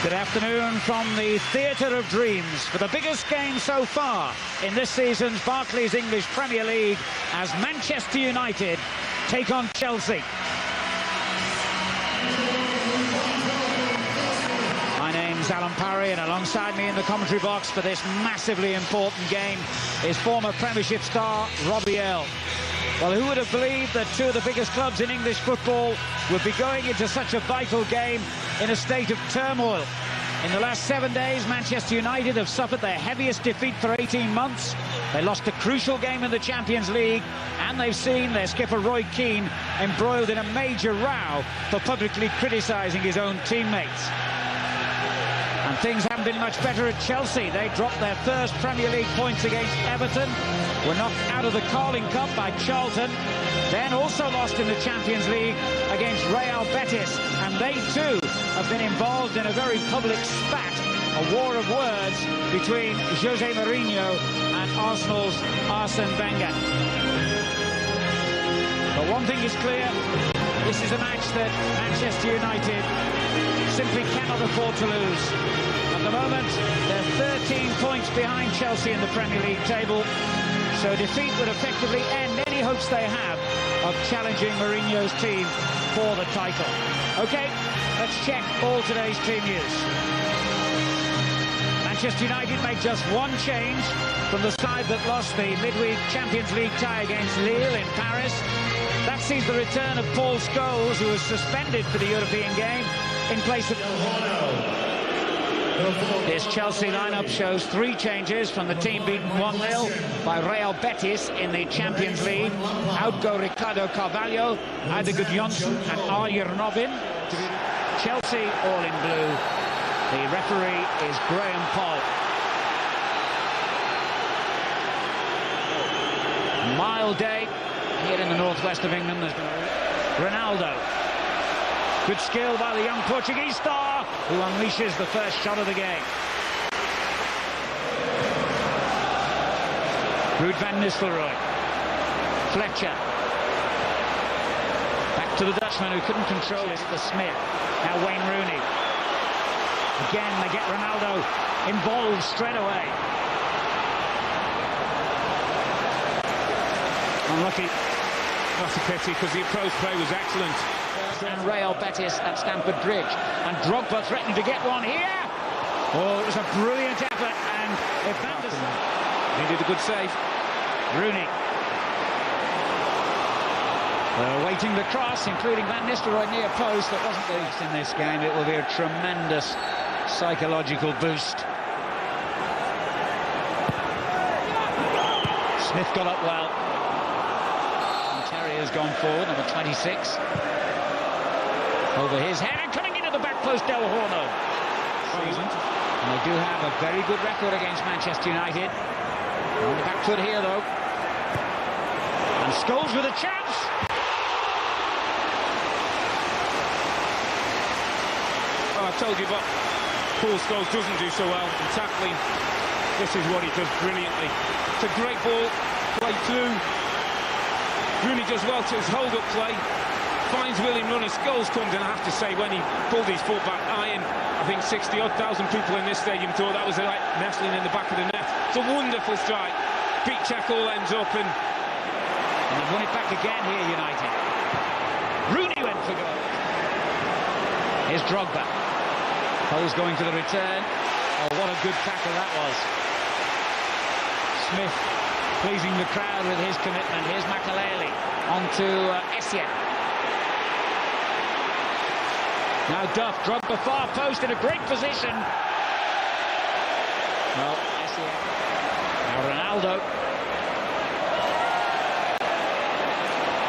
Good afternoon from the Theatre of Dreams for the biggest game so far in this season's Barclays English Premier League as Manchester United take on Chelsea. My name's Alan Parry, and alongside me in the commentary box for this massively important game is former Premiership star Robbie Earle. Well, who would have believed that two of the biggest clubs in English football would be going into such a vital game in a state of turmoil? In the last 7 days, Manchester United have suffered their heaviest defeat for 18 months. They lost a crucial game in the Champions League, and they've seen their skipper Roy Keane embroiled in a major row for publicly criticising his own teammates. And things haven't been much better at Chelsea. They dropped their first Premier League points against Everton, were knocked out of the Carling Cup by Charlton, then also lost in the Champions League against Real Betis, and they too have been involved in a very public spat, a war of words between Jose Mourinho and Arsenal's Arsene Wenger. But one thing is clear, this is a match that Manchester United simply cannot afford to lose. At the moment, they're 13 points behind Chelsea in the Premier League table, so defeat would effectively end any hopes they have of challenging Mourinho's team for the title. OK, let's check all today's team news. Manchester United make just one change from the side that lost the midweek Champions League tie against Lille in Paris. That sees the return of Paul Scholes, who was suspended for the European game, in place of... This Chelsea lineup shows three changes from the team beaten 1-0 by Real Betis in the Champions League. Out go Ricardo Carvalho, Ødegaard Jonsson and Arjen Robben. Chelsea all in blue. The referee is Graham Poll. Mild day here in the northwest of England. There's been Ronaldo. Good skill by the young Portuguese star, who unleashes the first shot of the game. Ruud van Nistelrooy. Fletcher. Back to the Dutchman, who couldn't control it, for Smith. Now Wayne Rooney. Again, they get Ronaldo involved straight away. Unlucky. That's a pity, because the approach play was excellent. And Real Betis at Stamford Bridge, and Drogba threatened to get one here. Oh, it was a brilliant effort, and if Van der Sar... He did a good save. Rooney. They're awaiting the cross, including Van Nistelrooy near post. That wasn't the least in this game. It will be a tremendous psychological boost. Smith got up well. And Terry has gone forward, number 26. Over his head, and coming into the back post, Del Horno. And they do have a very good record against Manchester United. On the back foot here, though. And Scholes with a chance. Oh, I told you what Paul Scholes doesn't do so well in tackling. This is what he does brilliantly. It's a great ball, play through. Rooney does well to his hold-up play. Finds William running. Scholes comes in. I have to say, when he pulled his foot back, I think 60,000 people in this stadium thought that was like nestling in the back of the net. It's a wonderful strike. Pete Cech all ends up, and they've won it back again here, United. Rooney went for goal. Here's Drogba. Pole's going for the return. Oh, what a good tackle that was. Smith pleasing the crowd with his commitment. Here's Makelele on to Essien. Now Duff, Drogba far post in a great position. Well, Essien. Now Ronaldo.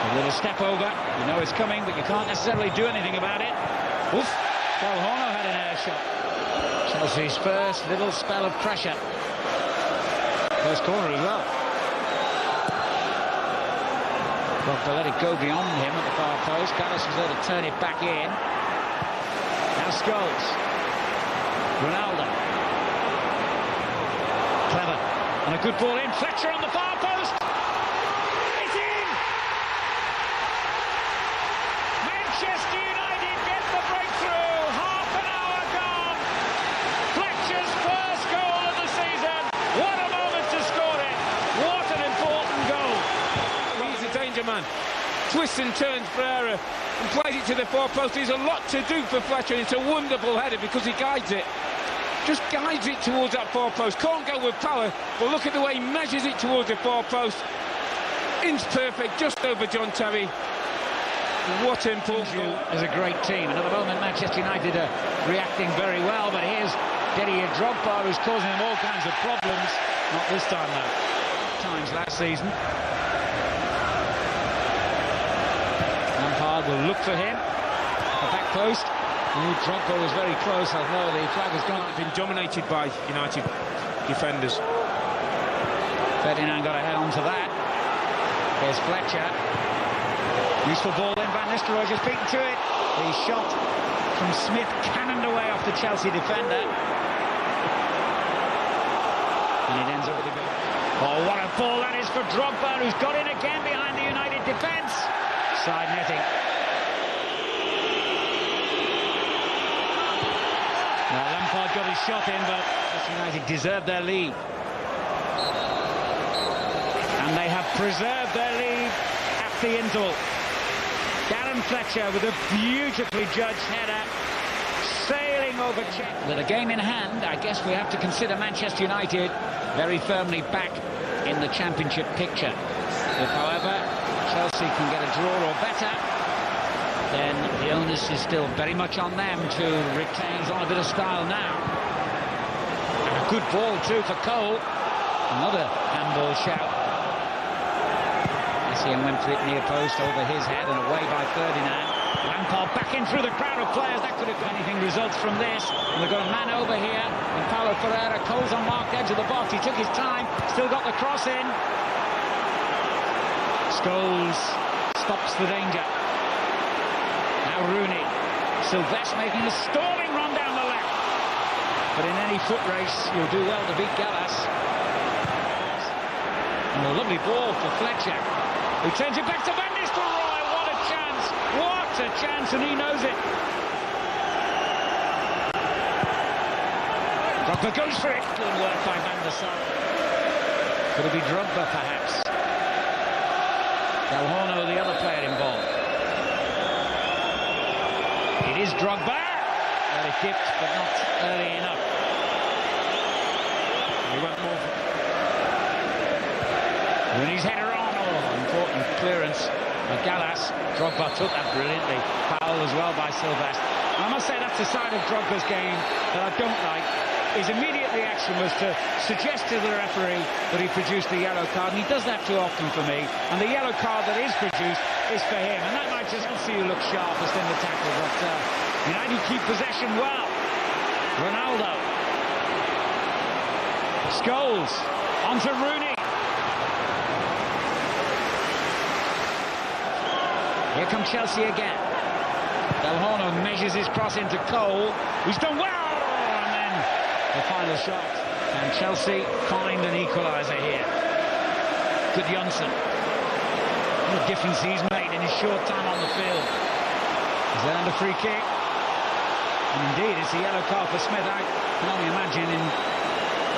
A little step over. You know it's coming, but you can't necessarily do anything about it. Oof. Del Horno had an air shot. Chelsea's first little spell of pressure. First corner as well. Drogba let it go beyond him at the far post. Palace was there to turn it back in. Now Scholes. Ronaldo. Clever. And a good ball in. Fletcher on the far post. It's in! Manchester United get the breakthrough. Half an hour gone. twists and turns Ferreira and plays it to the far post. There's a lot to do for Fletcher. It's a wonderful header because he guides it. Just guides it towards that far post. Can't go with power, but look at the way he measures it towards the far post. Inch perfect, just over John Terry. What important. Is a great team, and at the moment Manchester United are reacting very well, but here's Didier Drogba, who's causing them all kinds of problems. Not this time though. Times last season. Lampard will look for him. The back post. Drogba was very close, although the flag has gone. Been dominated by United defenders. Ferdinand got a head onto that. There's Fletcher. Useful ball in, Van Nistelrooy just beaten to it. The shot from Smith cannoned away off the Chelsea defender. And it ends up with a goal. Oh, what a ball that is for Drogba, who's got in again behind the United defence. Side netting. Now Lampard got his shot in, but United deserved their lead. And they have preserved their lead at the interval. Darren Fletcher with a beautifully judged header, sailing over Czech. With a game in hand, I guess we have to consider Manchester United very firmly back in the championship picture. If, however, Chelsea can get a draw or better, then the onus is still very much on them to retain on a bit of style now. And a good ball too for Cole. Another handball shout. Essien went for it near post, over his head and away by Ferdinand. Lampard back in through the crowd of players. That could have got anything results from this. And they've got a man over here. And Paulo Ferreira. Cole's on marked edge of the box. He took his time. Still got the cross in. Scholes stops the danger. Now Rooney. Sylvestre making a storming run down the left. But in any foot race, you'll do well to beat Gallas. And a lovely ball for Fletcher, who turns it back to Van Nistelrooy. What a chance! What a chance, and he knows it. Drogba goes for it. Good work by Van der Sar. Could it be Drogba, perhaps? Del Horno, the other player involved. It is Drogba. Early dipped, but not early enough. He went more. Rooney's header on. Oh, important clearance by Gallas. Drogba took that brilliantly. Foul as well by Sylvestre. I must say that's the side of Drogba's game that I don't like. His immediate reaction was to suggest to the referee that he produced the yellow card, and he does that too often for me. And the yellow card that is produced is for him, and that might just see you look sharpest in the tackle. But United keep possession well. Ronaldo. Scholes onto Rooney. Here come Chelsea again. Del Horno measures his cross into Cole, who's done well. The final shot, and Chelsea find an equaliser here. Good Johnson. What a difference he's made in his short time on the field. He's earned a free kick. And indeed, it's a yellow card for Smith. I can only imagine in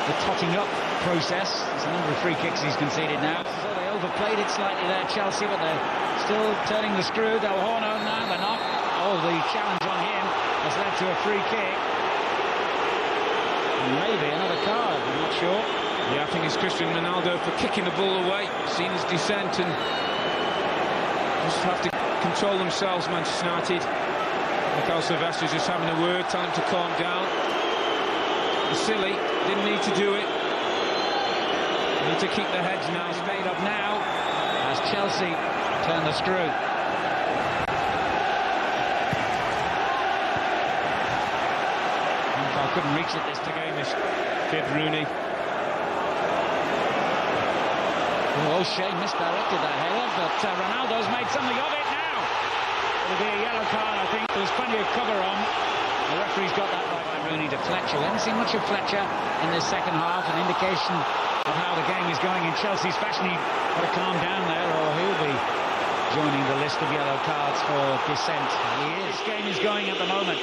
the totting up process. There's a number of free kicks he's conceded now. So they overplayed it slightly there, Chelsea, but they're still turning the screw. Del Horno now, they're not. Oh, the challenge on him has led to a free kick. Maybe another card, I'm not sure. Yeah, I think it's Cristiano Ronaldo for kicking the ball away, seen his descent, and just have to control themselves, Manchester United. Mikel Silvestre just having a word, telling him to calm down. It's silly, didn't need to do it. They need to keep their heads now. It's made up now as Chelsea turn the screw. Couldn't reach it this game. Fib Rooney. Oh, Shea misdirected that header, but Ronaldo's made something of it now. It'll be a yellow card, I think. There's plenty of cover on. The referee's got that right by Rooney to Fletcher. We haven't seen much of Fletcher in this second half, an indication of how the game is going in Chelsea's fashion. He's got to calm down there, or he'll be joining the list of yellow cards for dissent. This game is going at the moment.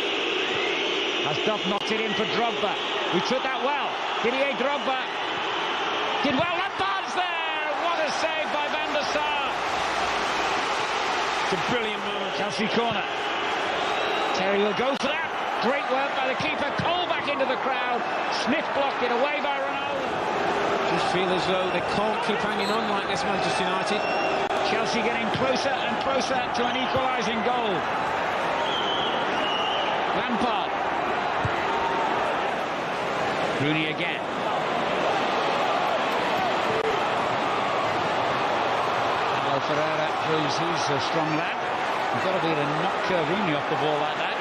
As Duff knocked it in for Drogba, who took that well. Didier Drogba did well. Lampard's there. What a save by Van der Sar. It's a brilliant moment. Chelsea corner. Terry will go for that. Great work by the keeper. Cole back into the crowd. Smith blocked it away by Ronaldo. Just feel as though they can't keep hanging on like this, Manchester United. Chelsea getting closer and closer to an equalising goal. Lampard. Rooney again. Paulo Ferreira proves he's a strong lad. You've got to be able to knock Rooney off the ball like that.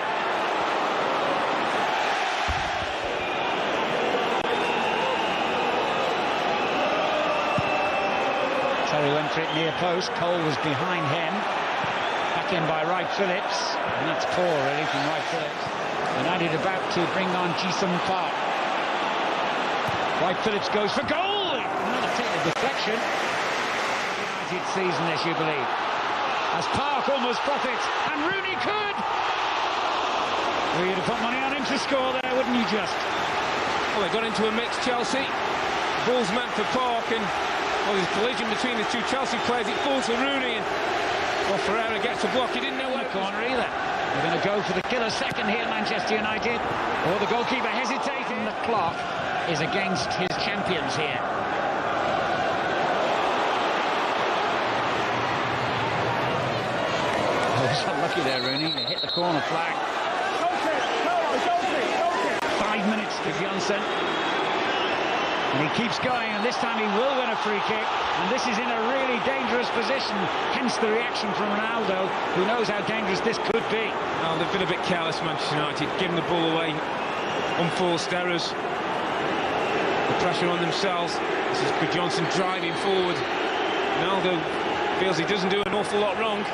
Terry went for it near post. Cole was behind him. Back in by Wright Phillips. And that's poor, really, from Wright Phillips. United about to bring on Ji-sung Park. Wright Phillips goes for goal. Another deflection. United season this, you believe. As Park almost profits. And Rooney could. Well, you'd have put money on him to score there, wouldn't you just? Well, they got into a mix, Chelsea. Ball's meant for Park, and well, there's a collision between the two Chelsea players. It falls to Rooney, and well, Ferreira gets a block. He didn't know where the corner either. They're going to go for the killer second here, Manchester United. Or the goalkeeper hesitating. The clock is against his champions here. Oh, so lucky there, Rooney. He hit the corner flag. 5 minutes to Johnson. And he keeps going, and this time he will win a free kick. And this is in a really dangerous position, hence the reaction from Ronaldo, who knows how dangerous this could be. Well, they've been a bit careless, Manchester United, giving the ball away, unforced errors. The pressure on themselves. This is Good Johnson driving forward. Ronaldo feels he doesn't do an awful lot wrong.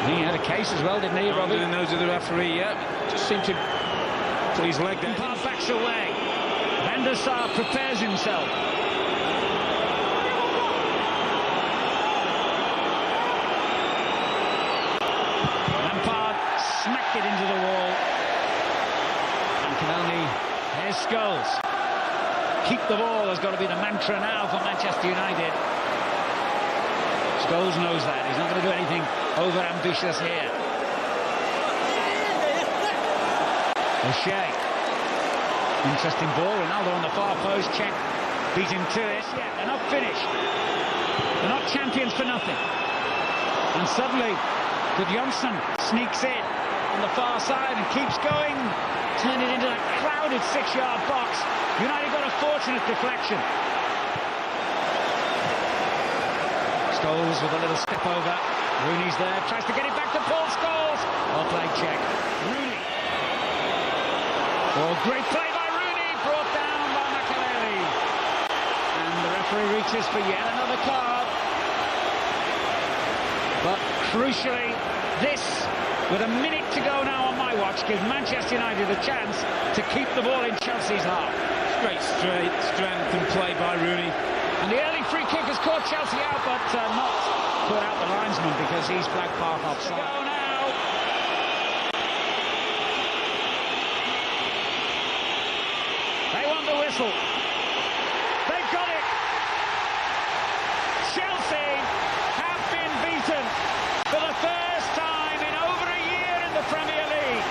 He had a case as well, didn't he, Robbie? Under the nose of the referee, yeah. Just seemed to put his leg down. Lampard backs away. Van der Sar prepares himself. Lampard smacked it into the wall. And can only... There's Scholes. Keep the ball has got to be the mantra now for Manchester United. Scholes knows that. He's not going to do anything over-ambitious here. O'Shea. Interesting ball. Ronaldo on the far post. Check. Beat him to it. Yeah, they're not finished. They're not champions for nothing. And suddenly, Good Johnson sneaks in on the far side and keeps going. Turned it into that crowded 6-yard box. United got a fortunate deflection. Scholes with a little step over. Rooney's there. Tries to get it back to Paul Scholes. Well played, check. Rooney. Oh, great play by Rooney, brought down by Makelele. And the referee reaches for yet another card. But crucially, this, with a minute to go now on my watch, gives Manchester United a chance to keep the ball in Chelsea's half. Great strength and play by Rooney. And the early free kick has caught Chelsea out, but not caught out the linesman because he's flagged Park offside. Go now. They want the whistle. They've got it. Chelsea have been beaten for the first time in over a year in the Premier League.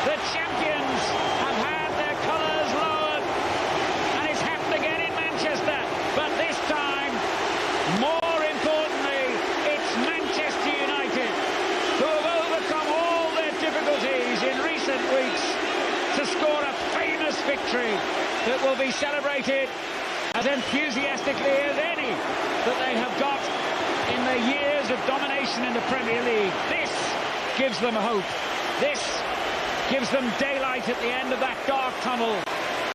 The champions have had their colours lowered, and it's happened again in Manchester. But this time, more importantly, it's Manchester United who have overcome all their difficulties in recent weeks to score a famous victory that will be celebrated as enthusiastically as any that they have got in their years of domination in the Premier League. This gives them hope. This gives them daylight at the end of that dark tunnel.